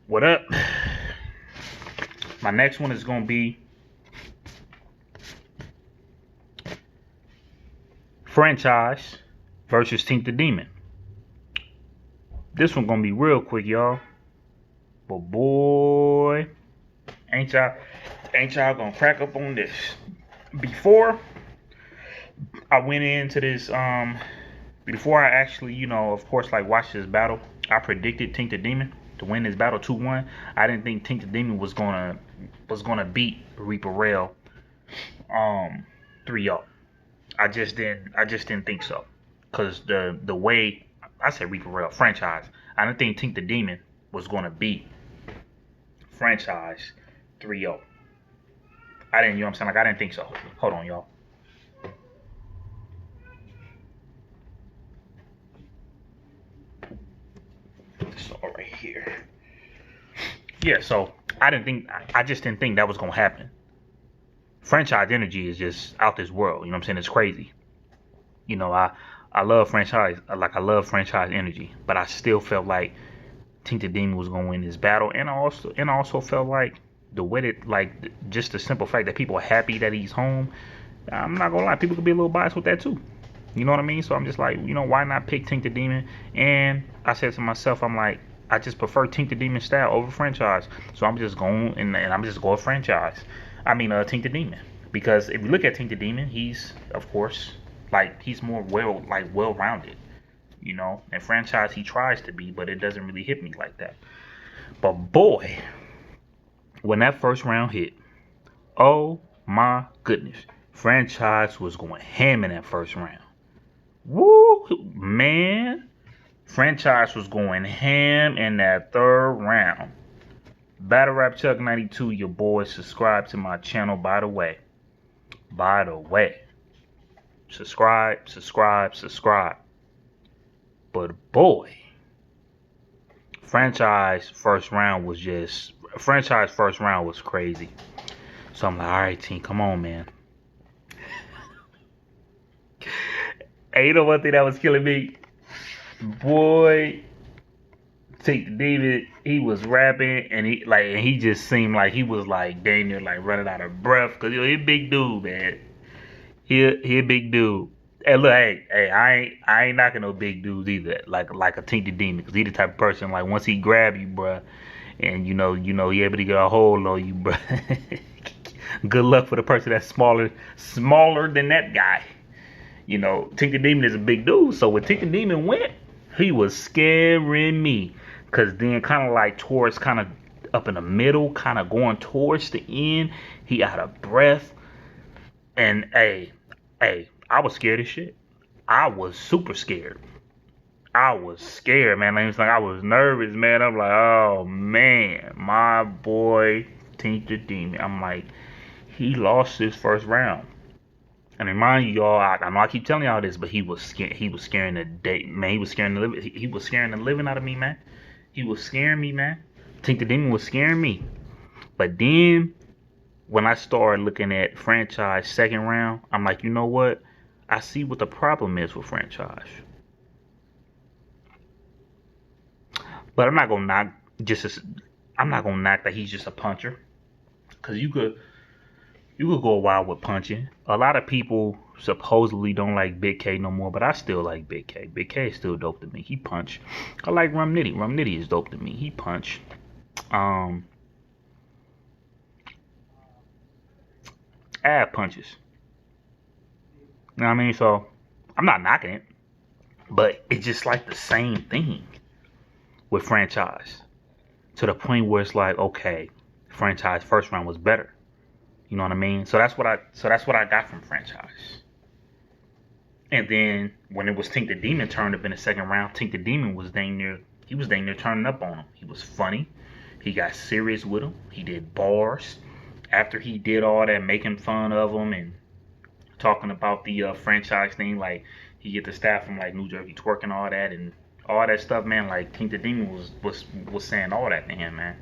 What up? My next one is gonna be Franchise versus Tink the Demon. This one gonna be real quick, y'all. But boy, ain't y'all gonna crack up on this. Before I went into this, before I actually, of course, like watched this battle, I predicted Tink the Demon to win this battle 2-1. I didn't think Tink the Demon was gonna beat Reaper Rail 3-0. I just didn't think so. Cause the way I said Reaper Rail Franchise, I didn't think Tink the Demon was gonna beat Franchise 3-0. I didn't, what I'm saying? Like I didn't think so. Hold on, y'all. This all right here. Yeah, so I just didn't think that was gonna happen. Franchise energy is just out this world. You know what I'm saying? It's crazy. I love franchise. Like I love franchise energy, but I still felt like Tink the Demon was gonna win this battle, and I also felt like the way that just the simple fact that people are happy that he's home. I'm not gonna lie, people could be a little biased with that too. You know what I mean? So I'm just like, why not pick Tink the Demon? And I said to myself, I'm like, I just prefer Tink the Demon style over franchise. So I'm just going and I'm just going franchise. Tink the Demon. Because if you look at Tink the Demon, he's of course he's more well rounded. And franchise he tries to be, but it doesn't really hit me like that. But boy, when that first round hit, oh my goodness, franchise was going ham in that first round. Woo, man. Franchise was going ham in that third round. Battle Rap Chuck 92, your boy. Subscribe to my channel, by the way. Subscribe. But boy, Franchise first round was crazy. So I'm like, all right, team, come on, man. Hey, you know one thing that was killing me? Boy, Tink the Demon, he was rapping and he just seemed like he was like dang near like running out of breath. Cause he a big dude, man. He a big dude. Hey, look, hey, I ain't knocking no big dudes either. Like a Tink the Demon, cause he the type of person like once he grab you, bruh, and he able to get a hold on you, bruh. Good luck for the person that's smaller than that guy. Tink the Demon is a big dude, so when Tink the Demon went, he was scaring me. Cause then kind of like towards kind of up in the middle, kind of going towards the end, he out of breath. And hey, I was scared as shit. I was super scared. I was scared, man. I was nervous, man. I'm like, oh man, my boy Tink the Demon. I'm like, he lost his first round. And remind you, y'all, I know I keep telling y'all this, but he was scaring the day, man. He was scaring the living out of me, man. He was scaring me, man. Tink the Demon was scaring me. But then when I started looking at franchise second round, I'm like, you know what? I see what the problem is with franchise. But I'm not gonna knock that he's just a puncher. Cause you could go a while with punching. A lot of people supposedly don't like Big K no more, but I still like Big K. Big K is still dope to me. He punch. I like Rum Nitty. Rum Nitty is dope to me. He punch. Ab punches. You know what I mean? So I'm not knocking it, but it's just like the same thing with franchise. To the point where it's like, okay, franchise first round was better. You know what I mean? So that's what I got from franchise. And then when it was Tink the Demon turned up in the second round, Tink the Demon was dang near turning up on him. He was funny. He got serious with him. He did bars. After he did all that making fun of him and talking about the franchise thing, like he get the staff from like New Jersey twerking all that and all that stuff, man. Like Tink the Demon was saying all that to him, man.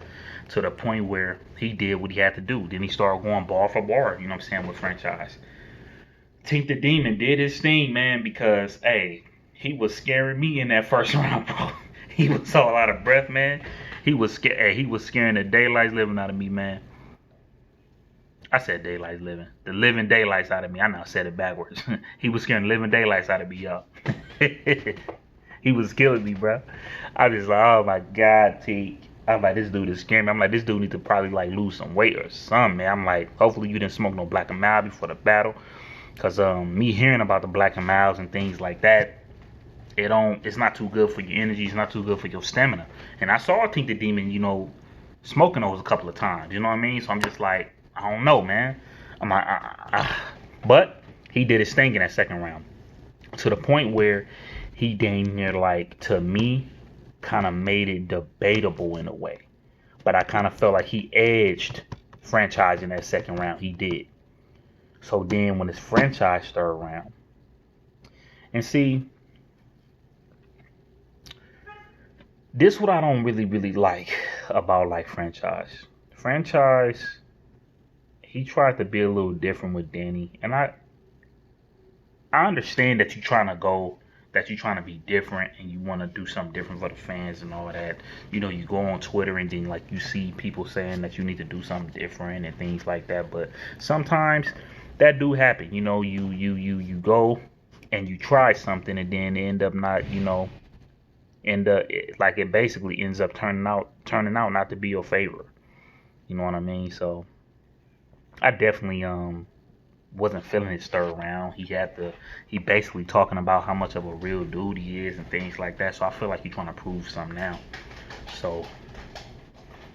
To the point where he did what he had to do. Then he started going bar for bar, you know what I'm saying, with franchise. Tink the Demon did his thing, man, because hey, he was scaring me in that first round, bro. He was all out of breath, man. He was scared. He was scaring the daylights living out of me, man. I said daylights living. The living daylights out of me. I now said it backwards. He was scaring the living daylights out of me, y'all. He was killing me, bro. I was like, oh my God, T. I'm like, this dude is scaring me. I'm like, this dude need to probably like lose some weight or something, man. I'm like, hopefully you didn't smoke no Black and Mild before the battle. Cause me hearing about the Black and Milds and things like that, it's not too good for your energy, it's not too good for your stamina. And I saw Tink the Demon, smoking those a couple of times, you know what I mean? So I'm just like, I don't know, man. I'm like, but he did his thing in that second round. To the point where he dang near, like, to me, kind of made it debatable in a way. But I kind of felt like he edged Franchise in that second round. He did. So then when it's Franchise third round, and see, this what I don't really like about like Franchise. Franchise, he tried to be a little different with Danny, and I understand that you're trying to be different and you want to do something different for the fans and all that. You go on Twitter and then like you see people saying that you need to do something different and things like that. But sometimes that do happen. You go and you try something and then end up not, like it basically ends up turning out not to be your favor. You know what I mean? So I definitely wasn't feeling his third round. He basically talking about how much of a real dude he is and things like that. So I feel like he's trying to prove something now. So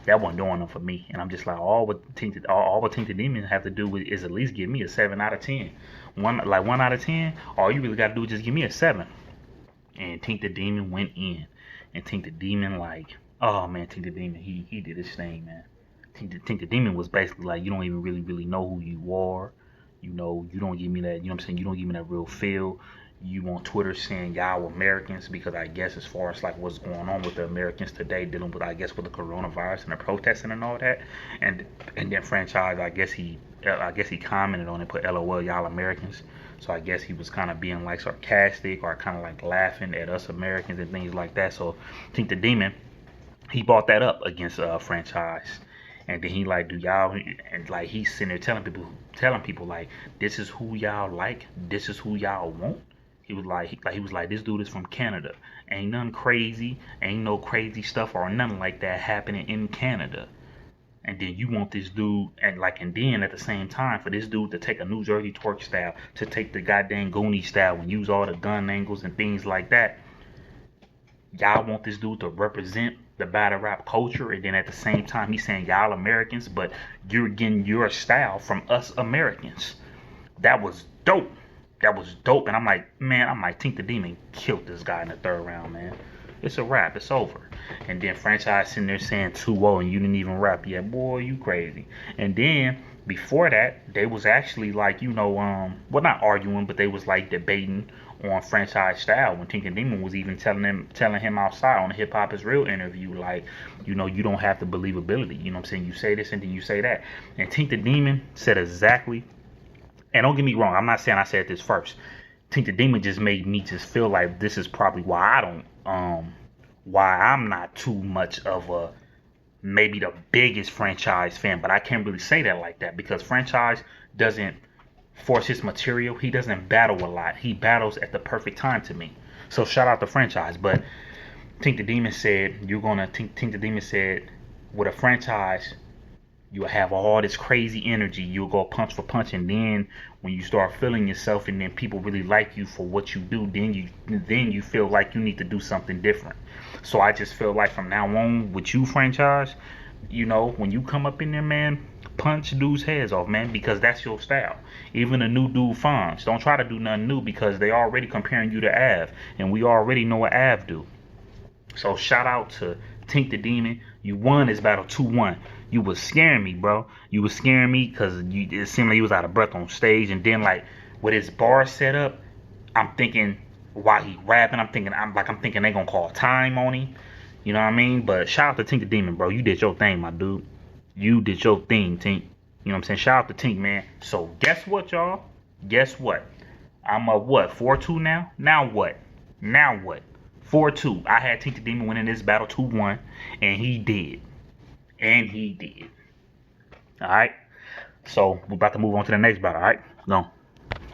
that wasn't doing enough for me. And I'm just like, all what Tink the Demon have to do is at least give me a 7 out of 10. One out of 10, all you really got to do is just give me a 7. And Tink the Demon went in. And Tink the Demon, like, oh man, Tink the Demon, he did his thing, man. Tink the Demon was basically like, you don't even really know who you are. You don't give me that, you know what I'm saying? You don't give me that real feel. You on Twitter saying y'all Americans, because I guess as far as like what's going on with the Americans today, dealing with, I guess, with the coronavirus and the protesting and all that. And then Franchise, I guess he commented on it, put LOL, y'all Americans. So I guess he was kind of being like sarcastic or kind of like laughing at us Americans and things like that. So I think the Demon, he brought that up against Franchise. And then he like, do y'all, and like he's sitting there telling people like, this is who y'all like, this is who y'all want. He was like, this dude is from Canada. Ain't nothing crazy, ain't no crazy stuff or nothing like that happening in Canada. And then you want this dude, and then at the same time for this dude to take a New Jersey twerk style, to take the goddamn Goonie style and use all the gun angles and things like that. Y'all want this dude to represent the battle rap culture, and then at the same time he's saying y'all Americans, but you're getting your style from us Americans. That was dope. And I'm like, Tink the Demon killed this guy in the third round, man. It's a wrap. It's over. And then Franchise sitting there saying 2-0 and you didn't even rap yet. Boy, you crazy. And then before that, they was actually like, well, not arguing, but they was like debating on Franchise style when Tink the Demon was even telling him outside on the Hip Hop Is Real interview, like, you don't have the believability. You know what I'm saying? You say this and then you say that. And Tink the Demon said exactly. And don't get me wrong, I'm not saying I said this first. Tink the Demon just made me just feel like this is probably why I'm not too much of a, maybe the biggest Franchise fan, but I can't really say that like that because Franchise doesn't force his material. He doesn't battle a lot. He battles at the perfect time to me. So shout out to Franchise. But Tink the Demon said, Tink the Demon said, with a Franchise, you'll have all this crazy energy. You'll go punch for punch, and then when you start feeling yourself, and then people really like you for what you do, then you feel like you need to do something different. So I just feel like from now on with you, Franchise, when you come up in there, man, punch dudes' heads off, man, because that's your style. Even a new dude Fonz, don't try to do nothing new because they already comparing you to Av, and we already know what Av do. So shout out to Tink the Demon. You won this battle 2-1. You was scaring me, bro. You was scaring me because it seemed like you was out of breath on stage. And then like with his bar set up, I'm thinking while he rapping, I'm thinking they gonna call time on him. You know what I mean? But shout out to Tink the Demon, bro. You did your thing, my dude. You did your thing, Tink. You know what I'm saying? Shout out to Tink, man. So guess what, y'all? Guess what? I'm a what? 4-2 now? Now what? 4-2. I had Tink the Demon winning this battle 2-1, and he did. And he did. All right. So we're about to move on to the next battle. All right. Go.